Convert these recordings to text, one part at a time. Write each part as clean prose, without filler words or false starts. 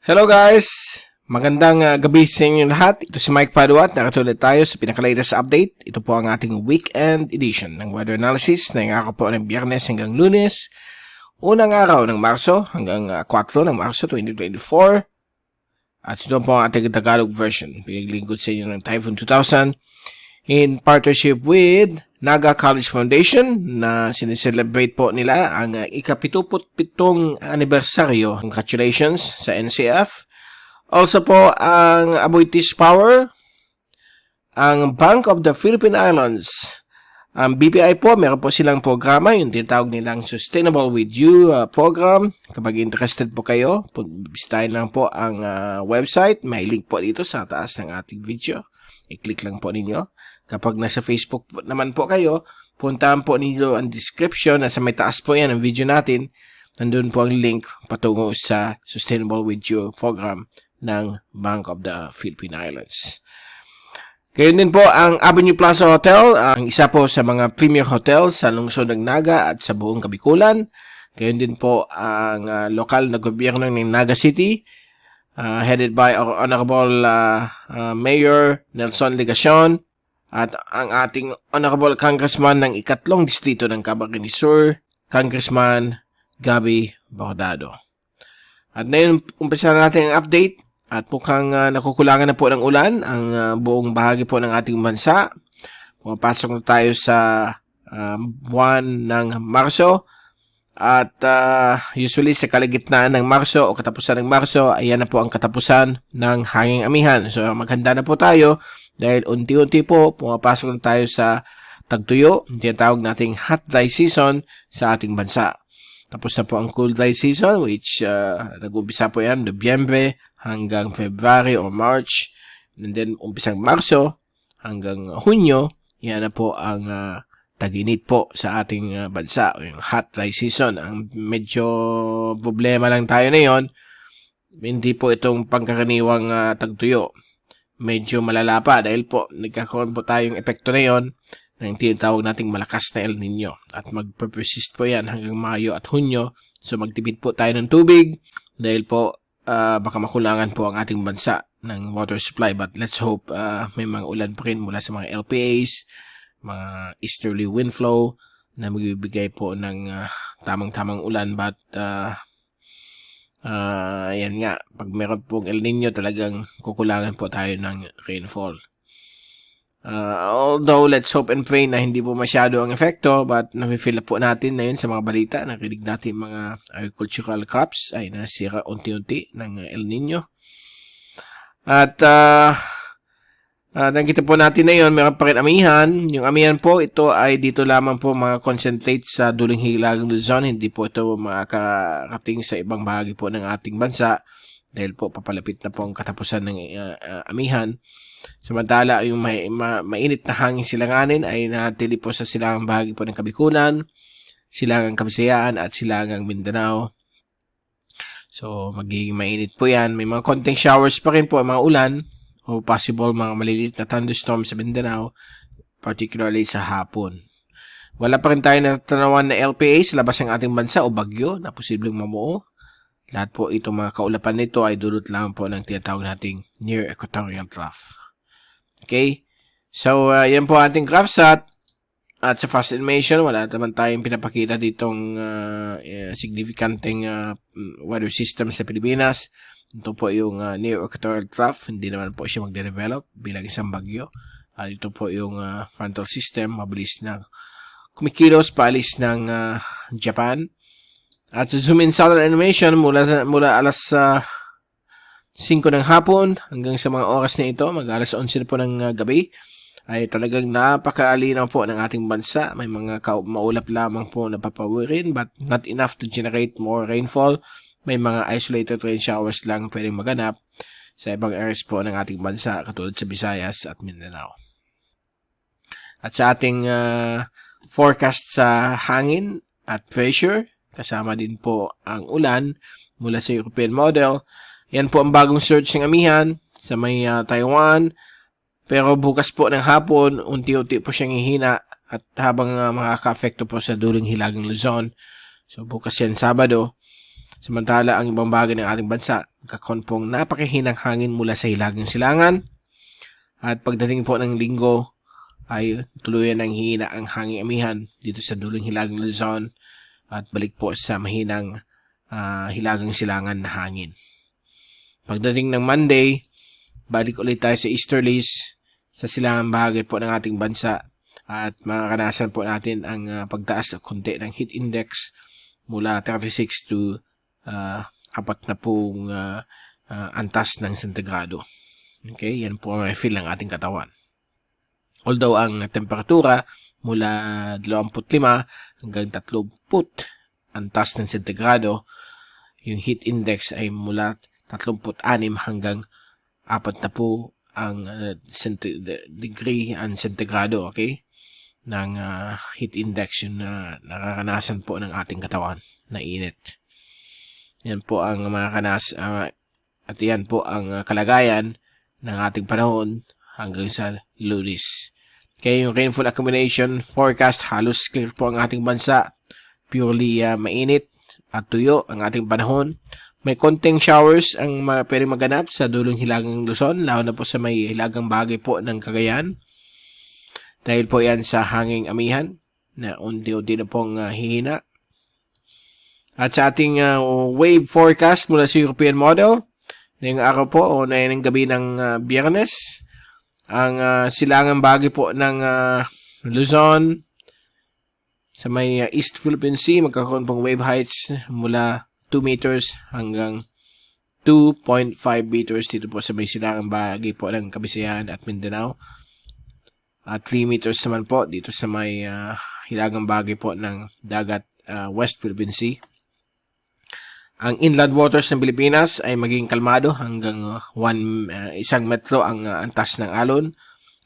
Hello guys! Magandang gabi sa inyo lahat. Ito si Mike Padua at nakatulad tayo sa pinakalatest update. Ito po ang ating weekend edition ng weather analysis na ingako po ng Biyernes hanggang Lunes. Unang araw ng Marso hanggang 4 ng Marso 2024. At ito po ang ating Tagalog version. Pinaglingkod sa inyo ng Typhoon 2000 in partnership with Naga College Foundation na sineselebrate po nila ang ika-77 anibersaryo. Congratulations sa NCF. Also po ang Aboitiz Power, ang Bank of the Philippine Islands, ang BPI po, meron po silang programa, yung tinatawag nilang Sustainable With You program. Kapag interested po kayo, bisitahin lang po ang website. May link po dito sa taas ng ating video. I-click lang po ninyo. Kapag nasa Facebook naman po kayo, puntahan po ninyo ang description. Nasa may taas po yan ang video natin. Nandun po ang link patungo sa Sustainable With You program ng Bank of the Philippine Islands. Gayon din po ang Avenue Plaza Hotel, ang isa po sa mga premier hotel sa lungsod ng Naga at sa buong Kabikulan. Gayon din po ang lokal na gobyerno ng Naga City, headed by our Honorable Mayor Nelson Legacion at ang ating Honorable Congressman ng ikatlong distrito ng Camarines Sur, Congressman Gabby Bordado. At ngayon, umpisa natin ang update. At mukhang nakukulangan na po ng ulan ang buong bahagi po ng ating bansa. Pumapasok na tayo sa buwan ng Marso. At usually sa kalagitnaan ng Marso o katapusan ng Marso, ayan na po ang katapusan ng hanging amihan. So maghanda na po tayo dahil unti-unti po pumapasok na tayo sa tagtuyo. Tinatawag nating hot dry season sa ating bansa. Tapos na po ang cool dry season which nag-umpisa po yan Nobyembre hanggang February o March. And then umpisang Marso hanggang Hunyo. Yan na po ang tag-init po sa ating bansa, yung hot dry season. Ang medyo problema lang tayo na yon, hindi po itong pangkaraniwang tagtuyo. Medyo malala pa dahil po nagkakaroon po tayong epekto na yon ng tinatawag nating malakas na El Nino. At mag-persist po yan hanggang Mayo at Hunyo. So magtipid po tayo ng tubig dahil po baka makulangan po ang ating bansa ng water supply. But let's hope may mga ulan pa rin mula sa mga LPAs, mga easterly wind flow na magbibigay po ng tamang-tamang ulan. But yan nga, pag meron pong El Nino talagang kukulangan po tayo ng rainfall. Although let's hope and pray na hindi po masyado ang epekto, but nafe-feel po natin na yun sa mga balita. Nakinig natin mga agricultural crops ay nasira unti-unti ng El Nino. At nakita po natin na yun, meron pa rin amihan. Yung amihan po, ito ay dito lamang po mga concentrate sa duling hilagang Luzon. Hindi po ito makakarating sa ibang bahagi po ng ating bansa dahil po papalapit na po ang katapusan ng amihan. Samantala, yung mainit na hangin silanganin ay natili po sa silangang bahagi po ng Kabikulan, silangang Kabisayaan at silangang Mindanao. So, magiging mainit po yan. May mga konting showers pa rin po, mga ulan o possible mga maliliit na thunderstorm sa Mindanao, particularly sa hapon. Wala pa rin tayo natanawan na LPA sa labas ng ating bansa o bagyo na posibleng mamuo. Lahat po itong mga kaulapan nito ay dulot lang po ng tinatawag nating near equatorial trough. Okay? So, yan po ating GraphSat. At sa fast animation, wala naman tayong pinapakita ditong significanteng weather system sa Pilipinas. Ito po yung near equatorial trough. Hindi naman po siya magde-develop bilang isang bagyo. Ito po yung frontal system. Mabilis na kumikilos paalis ng Japan. At sa zoom in southern animation mula alas 5 ng hapon hanggang sa mga oras na ito, mag-alas 11 po ng gabi, ay talagang napakaalinaw po ng ating bansa. May mga maulap lamang po na papawirin but not enough to generate more rainfall. May mga isolated rain showers lang pwedeng maganap sa ibang areas po ng ating bansa katulad sa Visayas at Mindanao. At sa ating forecast sa hangin at pressure, kasama din po ang ulan mula sa European model. Yan po ang bagong surge ng amihan sa may Taiwan. Pero bukas po ng hapon, unti-unti po siyang hihina at habang makaka-apekto po sa duling hilagang Luzon. So bukas yan Sabado. Samantala, ang ibang bagay ng ating bansa, magkakaroon pong napakahinang hangin mula sa hilagang silangan. At pagdating po ng linggo ay tuluyan ng hina ang hanging amihan dito sa dulong hilagang Luzon at balik po sa mahinang hilagang silangan na hangin. Pagdating ng Monday, balik ulit tayo sa easterlies sa silangang bahagi po ng ating bansa at makakanasan po natin ang pagtaas ng konti ng heat index mula 36 to 40 antas ng sentigrado. Okay, yan po ang feel ng ating katawan. Although ang temperatura mula 25 hanggang 30 antas ng sentigrado, yung heat index ay mula 36 hanggang 40 ang degree ang sentigrado, okay? Ng heat index yung nakakanasan po ng ating katawan na init. Yan po ang at yan po ang kalagayan ng ating panahon hanggang sa Lunes. Kaya yung rainfall accumulation forecast, halos clear po ang ating bansa. Purely mainit at tuyo ang ating panahon. May konting showers ang pwedeng maganap sa dulong hilagang Luzon, lalo na po sa may hilagang bahagi po ng Cagayan. Dahil po yan sa hanging amihan na unti-unti na pong hihina. At sa ating wave forecast mula sa European model, ngayong araw po o ngayong gabi ng Biyernes, ang silangang bahagi po ng Luzon sa may East Philippine Sea, magkakaroon pong wave heights mula 2 meters hanggang 2.5 meters dito po sa may silangang bahagi po ng Kabisayan at Mindanao. At 3 meters naman po dito sa may hilagang bahagi po ng dagat West Philippine Sea. Ang inland waters ng Pilipinas ay maging kalmado hanggang 1 metro ang antas ng alon.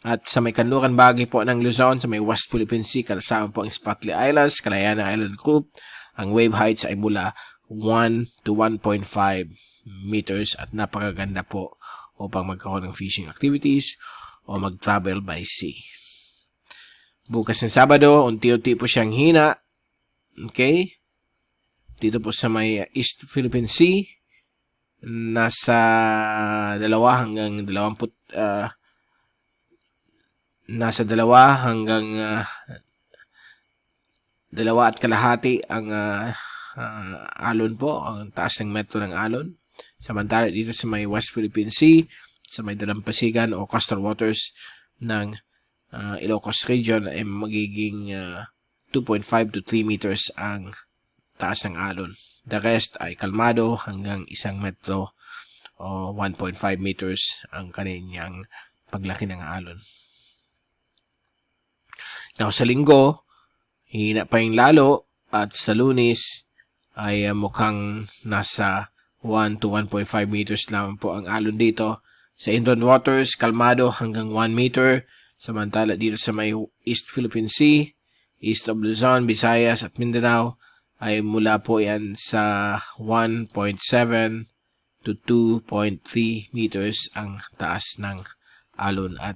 At sa may kanluran bahagi po ng Luzon, sa may West Philippine Sea, kasama po ang Spratly Islands, Kalayaan Island Group, ang wave heights ay mula 1 to 1.5 meters at napakaganda po upang magkaroon ng fishing activities o mag-travel by sea. Bukas ng Sabado, unti-unti po siyang hina. Okay? Dito po sa may East Philippine Sea, nasa 2 hanggang 20 nasa 2 hanggang 2.5 ang alon po, ang taas ng metro ng alon. Samantala dito sa may West Philippine Sea, sa may dalampasigan o coastal waters ng Ilocos region ay magiging 2.5 to 3 meters ang taas ng alon. The rest ay kalmado hanggang 1 metro o 1.5 meters ang kanyang paglaki ng alon. Now sa linggo, hina pa yung lalo at sa Lunes ay mukhang nasa 1 to 1.5 meters lang po ang alon dito. Sa inland waters, kalmado hanggang 1 meter. Samantala dito sa may East Philippine Sea, east of Luzon, Visayas at Mindanao, ay mula po yan sa 1.7 to 2.3 meters ang taas ng alon at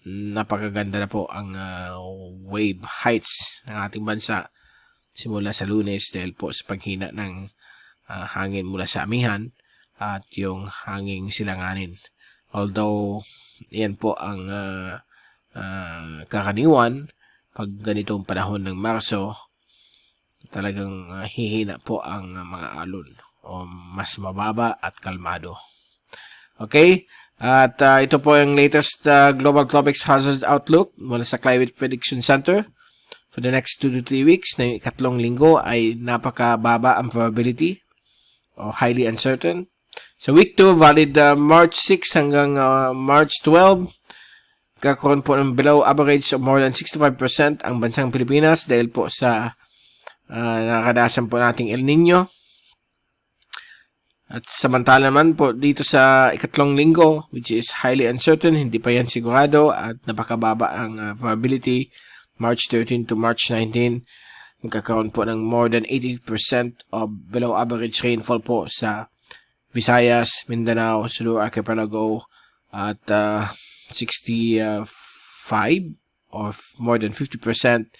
napakaganda na po ang wave heights ng ating bansa simula sa Lunes dahil po sa paghina ng hangin mula sa amihan at yung hanging silanganin. Although yan po ang kakaniwan pag ganitong panahon ng Marso, talagang hihina po ang mga alon o mas mababa at kalmado. Okay? At ito po yung latest Global Tropics Hazard Outlook mula sa Climate Prediction Center. For the next 2 to 3 weeks, na yung 3 linggo ay napakababa ang probability o highly uncertain. Sa week 2, valid March 6 hanggang March 12, kakaroon po ng below average of more than 65% ang bansang Pilipinas dahil po sa nakakadasan po nating El Nino. At samantala naman po dito sa 3 linggo, which is highly uncertain, hindi pa yan sigurado at napakababa ang probability. March 13 to March 19, magkakaroon po ng more than 80% of below average rainfall po sa Visayas, Mindanao, Sulu Archipelago at 65 or more than 50%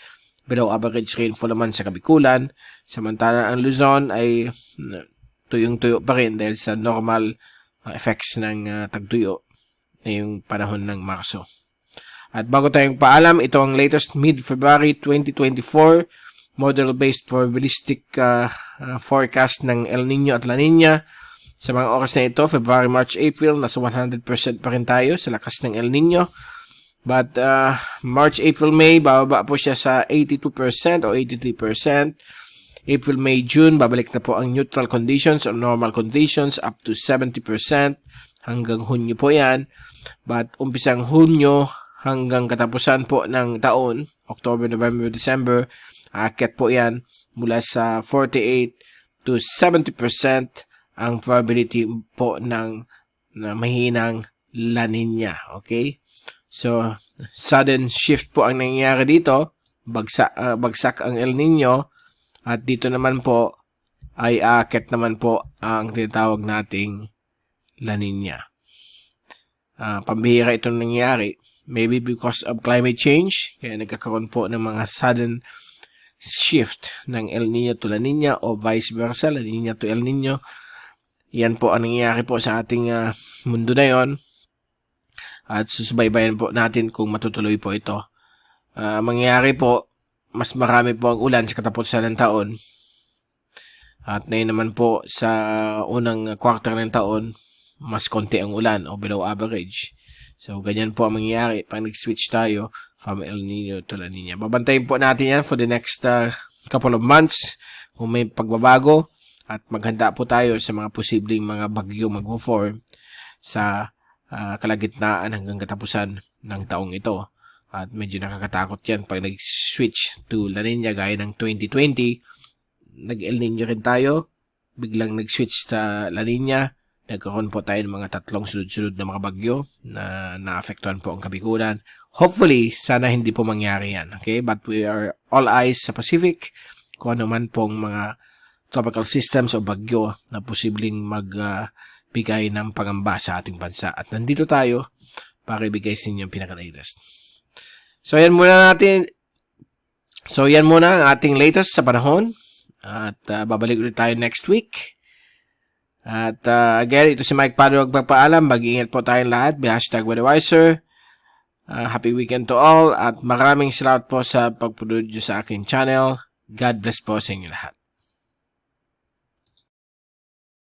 below average rainfall naman sa Kabikulan. Samantala ang Luzon ay tuyong-tuyo pa rin dahil sa normal effects ng tagtuyo ngayong panahon ng Marso. At bago tayong paalam, ito ang latest mid-February 2024 model-based probabilistic forecast ng El Nino at La Nina. Sa mga oras na ito, February, March, April, nasa 100% pa rin tayo sa lakas ng El Nino. But March, April, May, bababa po siya sa 82% o 83%. April, May, June, babalik na po ang neutral conditions or normal conditions up to 70%. Hanggang Hunyo po yan. But umpisang Hunyo hanggang katapusan po ng taon, October, November, December, aakyat po yan mula sa 48 to 70% ang probability po ng mahinang La Nina. Okay? So, sudden shift po ang nangyayari dito. Bagsak ang El Nino. At dito naman po ay aakyat naman po ang tinatawag nating La Nina. Pambihira itong nangyayari. Maybe because of climate change, kaya nagkakaroon po ng mga sudden shift ng El Nino to La Nina o vice versa, La Nina to El Nino. Yan po ang nangyayari po sa ating mundo na yon. At susubaybayan po natin kung matutuloy po ito. Mangyayari po, mas marami po ang ulan sa katapusan ng taon. At ngayon naman po sa unang quarter ng taon, mas konti ang ulan o below average. So, ganyan po ang mangyayari pag nag-switch tayo from El Nino to La Nina. Babantayin po natin yan for the next couple of months kung may pagbabago at maghanda po tayo sa mga posibleng mga bagyo mag-form sa kalagitnaan hanggang katapusan ng taong ito. At medyo nakakatakot yan pag nag-switch to La Nina gaya ng 2020. Nag-El Nino rin tayo, biglang nag-switch sa La Nina. Nagkaroon po tayo ng mga 3 sunod-sunod na mga bagyo na naapektuhan po ang Kabikulan. Hopefully, sana hindi po mangyari yan. Okay? But we are all eyes sa Pacific kung ano man pong mga tropical systems o bagyo na posibleng magbigay ng pangamba sa ating bansa. At nandito tayo para ibigay sa inyo yung pinaka-latest. So, yan muna ang ating latest sa panahon. At babalik ulit tayo next week. At again, ito si Mike Padua magpapaalam. Mag-iingat po tayong lahat. #WeatherWiser. Happy weekend to all. At maraming salamat po sa pagpunod sa aking channel. God bless po sa inyo lahat.